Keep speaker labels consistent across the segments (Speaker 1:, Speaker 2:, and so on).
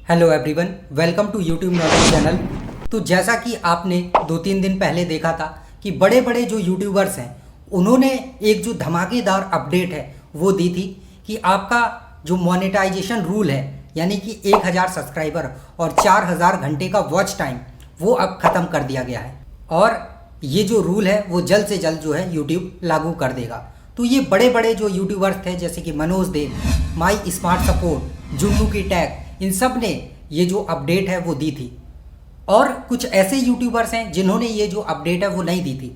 Speaker 1: Hello everyone, welcome to YouTube knowledge channel. तो जैसा कि आपने 2-3 दिन पहले देखा था कि बड़े बड़े जो यूट्यूबर्स हैं उन्होंने एक जो धमाकेदार अपडेट है वो दी थी कि आपका जो मोनेटाइजेशन रूल है यानी कि 1000 सब्सक्राइबर और 4000 घंटे का वॉच टाइम वो अब ख़त्म कर दिया गया है और ये जो रूल है वो जल्द से जल्द जो है यूट्यूब लागू कर देगा। तो ये बड़े बड़े जो यूट्यूबर्स थे जैसे कि मनोज देव, माई स्मार्ट सपोर्ट, जुन्नू की टैग, इन सब ने ये जो अपडेट है वो दी थी। और कुछ ऐसे यूट्यूबर्स हैं जिन्होंने ये जो अपडेट है वो नहीं दी थी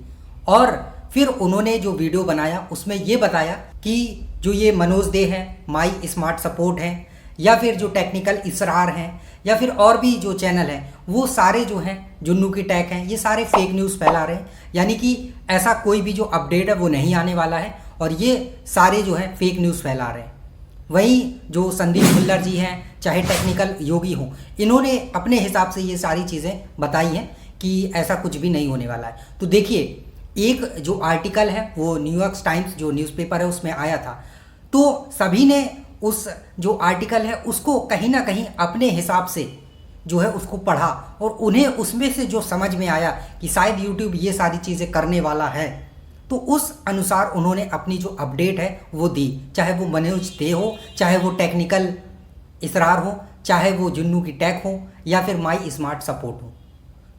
Speaker 1: और फिर उन्होंने जो वीडियो बनाया उसमें ये बताया कि जो ये मनोज दे हैं, माई स्मार्ट सपोर्ट हैं या फिर जो टेक्निकल इसरार हैं या फिर और भी जो चैनल हैं वो सारे जो हैं जुन्नू की टैग हैं, ये सारे फेक न्यूज़ फैला रहे हैं। यानी कि ऐसा कोई भी जो अपडेट है वो नहीं आने वाला है और ये सारे जो हैं फेक न्यूज़ फैला रहे हैं। वहीं जो संदीप भुल्लर जी हैं, चाहे टेक्निकल योगी हों, इन्होंने अपने हिसाब से ये सारी चीज़ें बताई हैं कि ऐसा कुछ भी नहीं होने वाला है। तो देखिए, एक जो आर्टिकल है वो न्यूयॉर्क टाइम्स जो न्यूज़पेपर है उसमें आया था, तो सभी ने उस जो आर्टिकल है उसको कहीं ना कहीं अपने हिसाब से जो है उसको पढ़ा और उन्हें उसमें से जो समझ में आया कि शायद यूट्यूब ये सारी चीज़ें करने वाला है, तो उस अनुसार उन्होंने अपनी जो अपडेट है वो दी। चाहे वो मनोज दे हो, चाहे वो टेक्निकल इसरार हो, चाहे वो जुन्नू की टैग हो या फिर माई स्मार्ट सपोर्ट हो,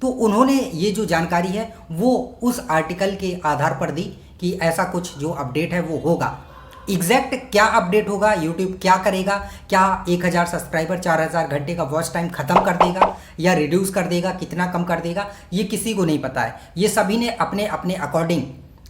Speaker 1: तो उन्होंने ये जो जानकारी है वो उस आर्टिकल के आधार पर दी कि ऐसा कुछ जो अपडेट है वो होगा। एग्जैक्ट क्या अपडेट होगा, यूट्यूब क्या करेगा, क्या 1000 सब्सक्राइबर 4000 घंटे का वॉच टाइम ख़त्म कर देगा या रिड्यूस कर देगा, कितना कम कर देगा, ये किसी को नहीं पता है। ये सभी ने अपने अपने अकॉर्डिंग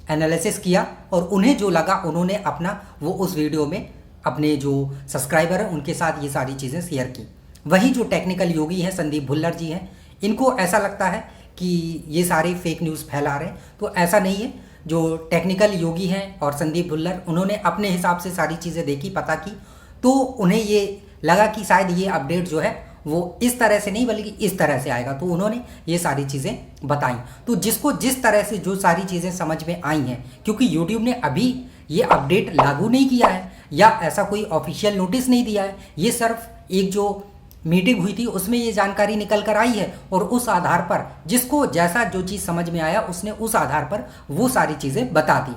Speaker 1: एनालिसिस किया और उन्हें जो लगा उन्होंने अपना वो उस वीडियो में अपने जो सब्सक्राइबर हैं उनके साथ ये सारी चीज़ें शेयर की। वही जो टेक्निकल योगी हैं, संदीप भुल्लर जी हैं, इनको ऐसा लगता है कि ये सारे फेक न्यूज़ फैला रहे हैं, तो ऐसा नहीं है। जो टेक्निकल योगी हैं और संदीप भुल्लर, उन्होंने अपने हिसाब से सारी चीज़ें देखी, पता की, तो उन्हें ये लगा कि शायद ये अपडेट जो है वो इस तरह से नहीं बल्कि इस तरह से आएगा, तो उन्होंने ये सारी चीज़ें बताई। तो जिसको जिस तरह से जो सारी चीज़ें समझ में आई हैं, क्योंकि यूट्यूब ने अभी ये अपडेट लागू नहीं किया है या ऐसा कोई ऑफिशियल नोटिस नहीं दिया है, ये सिर्फ एक जो मीटिंग हुई थी उसमें ये जानकारी निकल कर आई है और उस आधार पर जिसको जैसा जो चीज़ समझ में आया उसने उस आधार पर वो सारी चीज़ें बता दी।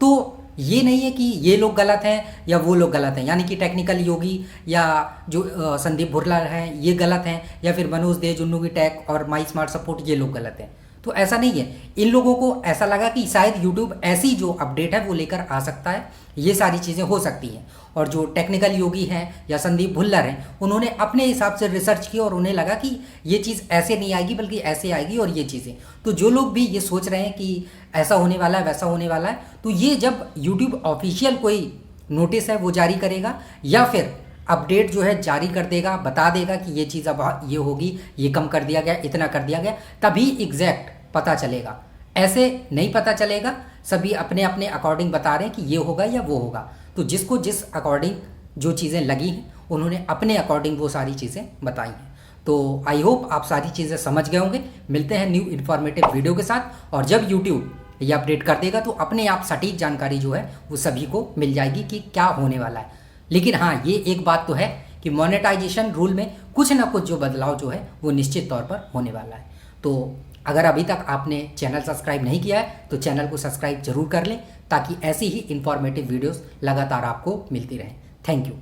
Speaker 1: तो ये नहीं है कि ये लोग गलत हैं या वो लोग गलत हैं, यानी कि टेक्निकल योगी या जो संदीप भुल्लर हैं ये गलत हैं या फिर मनोज दे, जुन्नू की टैग और माई स्मार्ट सपोर्ट ये लोग गलत हैं। तो ऐसा नहीं है। इन लोगों को ऐसा लगा कि शायद यूट्यूब ऐसी जो अपडेट है वो लेकर आ सकता है, ये सारी चीज़ें हो सकती हैं। और जो टेक्निकल योगी हैं या संदीप भुल्लर हैं, उन्होंने अपने हिसाब से रिसर्च की और उन्हें लगा कि ये चीज़ ऐसे नहीं आएगी बल्कि ऐसे आएगी और ये चीज़ें। तो जो लोग भी ये सोच रहे हैं कि ऐसा होने वाला है वैसा होने वाला है, तो ये जब यूट्यूब ऑफिशियल कोई नोटिस है वो जारी करेगा या फिर अपडेट जो है जारी कर देगा, बता देगा कि ये चीज़ अब ये होगी, ये कम कर दिया गया, इतना कर दिया गया, तभी एग्जैक्ट पता चलेगा। ऐसे नहीं पता चलेगा, सभी अपने अपने अकॉर्डिंग बता रहे हैं कि ये होगा या वो होगा। तो जिसको जिस अकॉर्डिंग जो चीज़ें लगी हैं उन्होंने अपने अकॉर्डिंग वो सारी चीज़ें बताई हैं। तो आई होप आप सारी चीज़ें समझ गए होंगे। मिलते हैं न्यू इन्फॉर्मेटिव वीडियो के साथ, और जब यूट्यूब ये अपडेट कर देगा तो अपने आप सटीक जानकारी जो है वो सभी को मिल जाएगी कि क्या होने वाला है। लेकिन हाँ, ये एक बात तो है कि मोनेटाइजेशन रूल में कुछ ना कुछ जो बदलाव जो है वो निश्चित तौर पर होने वाला है। तो अगर अभी तक आपने चैनल सब्सक्राइब नहीं किया है तो चैनल को सब्सक्राइब जरूर कर लें ताकि ऐसी ही इंफॉर्मेटिव वीडियोस लगातार आपको मिलती रहें। Thank you.